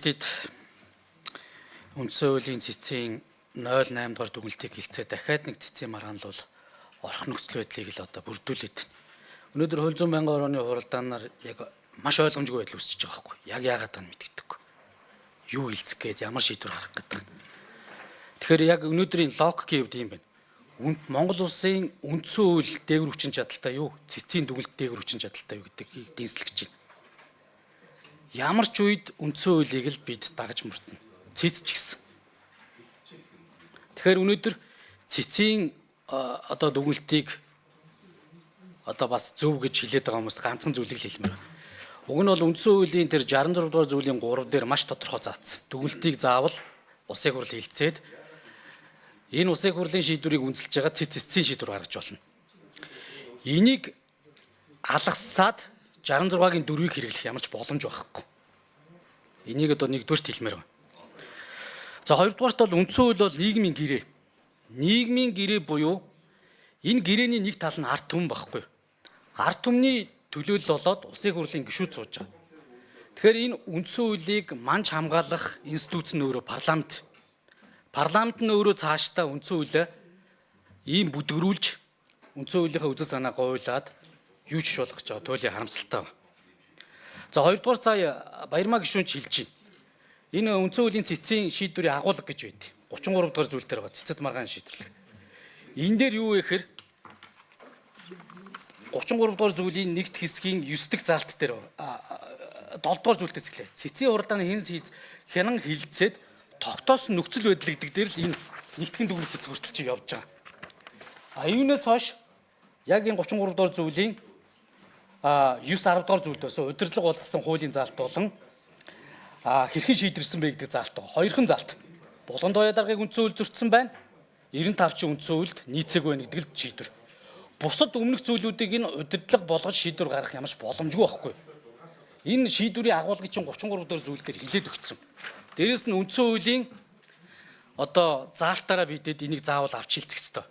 Тэд үндсэн хуулийн цэцгийн 08 дугаар дүгнэлтийг хилцээ дахиад нэг цэцгийн маргаанд бол орох нөхцөл байдлыг л одоо бүрдүүлээд байна. Өнөөдөр хууль зүйн байнгын орооны хуралдаанаар яг маш ойлгомжгүй байдал үүсэж байгаа байхгүй. Яг яагаад тань мэддэггүй. Юу хилцэх гээд ямар шийдвэр гаргах гэдэг. Тэгэхээр яг өнөөдрийн логикийн хувьд юм байна. Монгол улсын үндсэн хууль дээгүүр хүчин чадалтай юу? Цэцгийн дүгнэлт дээгүүр хүчин чадалтай юу гэдгийг дэнслэгч байна. Ямар ч үед үндсэн хуулийг л бид дагаж мөрдөн. Цэц ч гэсэн. Тэгэхээр өнөөдөр цэцгийн одоо дүгнэлтийг одоо бас зөв гэж хэлээд байгаа хүмүүс ганцхан зүйлийг хэлмээр. Уг нь бол үндсэн хуулийн тэр 66 дугаар зүйлийн 3 дээр маш тодорхой заасан. Дүгнэлтийг заавал улсын хурал хилцээд энэ улсын хурлын шийдвэрийг үнэлж байгаа цэцгийн шийдвэр гаргаж болно. Энийг алгасаад 66-гийн 4-ийг хэрэглэх ямар ч боломж байхгүй. Энийг одоо нэгдүгээрт хэлмээр байна. За хоёрдугаарт бол үндсэн хууль бол нийгмийн гэрээ. Нийгмийн гэрээ буюу энэ гэрээний нэг тал нь ард түмэн байхгүй. Ард түмний төлөөлөл болоод улсын хурлын гишүүд сууж байгаа. Тэгэхээр энэ үндсэн хуулийг манж хамгаалах институц нь өөрөө парламент. Парламент нь өөрөө цаашдаа үндсэн хуулиа ийм бүдгэрүүлж үндсэн хуулийнхаа үзэл санаа гойлаад юу ч болгож байгаа туйлын харамсалтай. За хоёрдугаар сая Баярмаа гишүүн хэлж байна. Энэ үндсэн хуулийн цэцгийн шийдвэрийн агуулга гэж байд. 33 дугаар зүйл дээр байгаа цэцэд маргаан шийдвэрлэх. Энэ дээр юу вэ гэхээр 33 дугаар зүйлийн нэгд хэсгийн 9 дахь заалт дээр 7 дугаар зүйлтээс эхлэв. Цэцгийн хуралдааны хянан хилцээд тогтоосон нөхцөл байдал гэдэг дээр л энэ нэгтгэн дүгнэлт хэсэг хүртэл явж байгаа. Юунаас хойш яг энэ 33 дугаар зүйлийн 9 10 дугаар зүйл байсан удирдлага болгосон хуулийн заалт болон хэрхэн шийдвэрсэн бэ гэдэг заалт байгаа. Хоёрхан заалт. Булган даяа даргаыг үндсэн хууль зөрчсөн байна. 95 чинь үндсэн хуульд нийцээг байна гэдэг л шийдвэр. Бусад өмнөх зүйлүүдийг энэ удирдлага болгож шийдвэр гаргах ямарч боломжгүй байхгүй. Энэ шийдвэрийн агуулгыг чинь 33 дугаар зүйл дээр хилээд өгсөн. Дээрээс нь үндсэн хуулийн одоо заалтаараа бидэд энийг заавал авч хилцэх ёстой.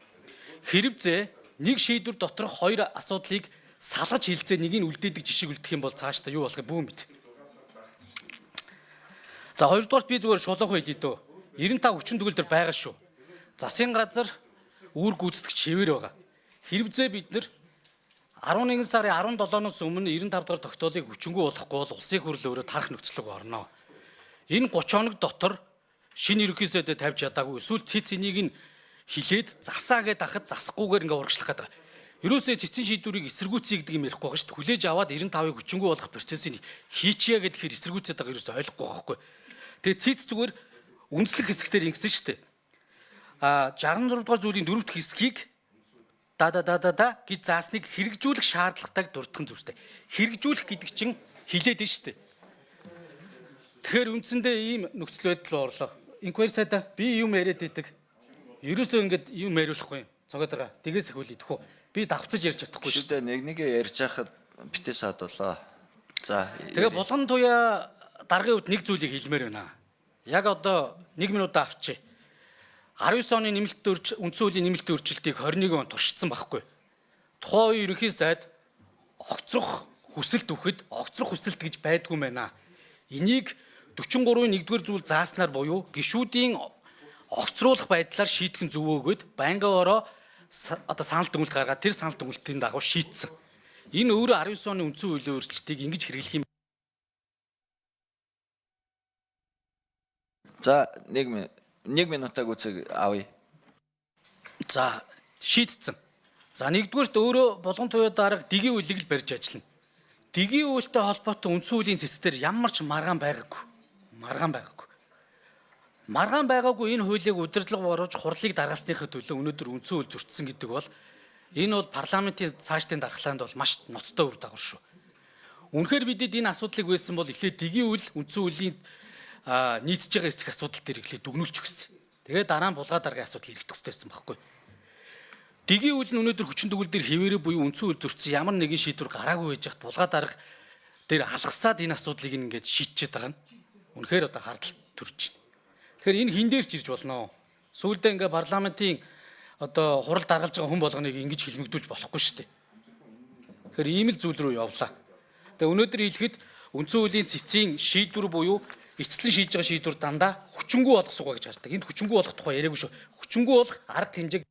Хэрвээ нэг шийдвэр доторх хоёр асуудлыг салгаж хилцээ нэгийг үлдээдэг жишийг үлдэх юм бол цаашдаа юу болохыг бүү мэд. За хоёрдугаарт би зүгээр шулуухан хэлье дөө. 95 хүчин төгөл дээр байгаа шүү. Засгийн газар үүрэг гүйцэтгэгч хэвээр байгаа. Хэрвээ бид нэр 11 сарын 17-ноос өмнө 95 дугаар тогтоолыг хүчингүй болгохгүй бол улсын хурл өөрөө тарах нөхцөлөг орно. Энэ 30 хоног дотор шинэ ерөнхий сайдад тавьж чадаагүй эсвэл цэц энийг нь хилээд засаа гэдээ дахад засахгүйгээр ингээ урагшлах гэдэг. Ерөөсөө цэцгийн шийдвэрийг эсэргүүцье гэдэг юм ярихгүй байгаа шүү дээ. Хүлээж аваад 95-ыг хүчингүй болгох процессыг хийчихье гэхээр эсэргүүцээд байгаа ерөөсөө ойлгохгүй байгаа байхгүй. Тэгээ цэц зүгээр үндэслэх хэсгээр ингэсэн шүү дээ. 66 дугаар зүйлийн 4 дахь хэсгийг гэж заасныг хэрэгжүүлэх шаардлагатайг дурдхан зүйлтэй. Хэрэгжүүлэх гэдэг чинь хилээд нь шүү дээ. Тэгэхээр үндсэндээ ийм нөхцөл байдал орлоо. Инквайри сайда би юм яриад идэг. Ерөөсөө ингэж юм яриулахгүй. Цогоод байгаа. Тэгээс ихүүлээ тэхүү. Би давхцаж ярьж чадахгүй шүү дээ. Нэгээ ярьж хахад битээ саадуулаа. За. Тэгээ булган туяа даргын үед нэг зүйлийг хэлмээр байна. Яг одоо 1 минут авчи. 19 оны нэмэлт үндсэн хуулийн нэмэлтийн өөрчлөлтийг 21 он туршицсан байхгүй. Тухайн үеийн ерөнхий сайд огцрох хүсэлт өгөхөд огцрох хүсэлт гэж байдгүй байна. Энийг 43-ийн 1-р зүйл зааснаар буюу гишүүдийн огцруулах байдлаар шийдэх нь зөвөөгөөд байнгын ороо одоо санал дүгнэлт гаргаад тэр санал дүгнэлтийн дагуу шийдсэн. Энэ өөрөө 19 оны үндсэн хуулийн өөрчлөлтийг ингэж хэрэглэх юм. За 1 минутаг үцэг авъя. За шийдсэн. За нэгдүгээрт өөрөө булган туяа дарга дэгийн үйлийг л барьж ажиллана. Дэгийн үйлтэй холбоотой үндсэн хуулийн цэцээр ямар ч маргаан байгаагүй. Маргаан байгаагүй энэ хуулийг удирдлага оруулж хурлыг даргаасныхаа төлөө өнөөдөр үндсэн хууль зөрчсөн гэдэг бол энэ бол парламентын цаашдын дархлаанд бол маш ноцтой үр дагавар шүү. Үнэхээр бидэд энэ асуудлыг байсан бол эхлээд дэгийн үйл үндсэн хуулийн нийцж байгаа эсэх асуудал дээр эхлээд дүгнүүлж өгсөн. Тэгээд дараа нь булгаа даргын асуудал эргэх хэрэгтэй байсан байхгүй. Дэгийн үйл нь өнөөдөр хүчин төгөл дээр хэвээрээ буюу үндсэн хууль зөрчсөн ямар нэгэн шийдвэр гараагүй байж хат булгаа дарга дээр алгасаад энэ асуудлыг ингээд шийдчихэд байгаа нь үнэхээр одоо хардтал төрж байна. Тэгэхээр энэ хин дээр ч ирж болно. Сүүлдээ ингээд парламентын одоо хурал даргалж байгаа хүн болгоныг ингэж хилмигдүүлж болохгүй шүү дээ. Тэгэхээр ийм л зүйл рүү явлаа. Тэгээ өнөөдөр хэлэхэд үндсэн хуулийн цэцгийн шийдвэр буюу эцэслэн шийдэж байгаа шийдвэр дандаа хүчингүй болох суугаа гэж хардаг. Энд хүчингүй болох тухай яриаггүй шүү. Хүчингүй болох арга хэмжээг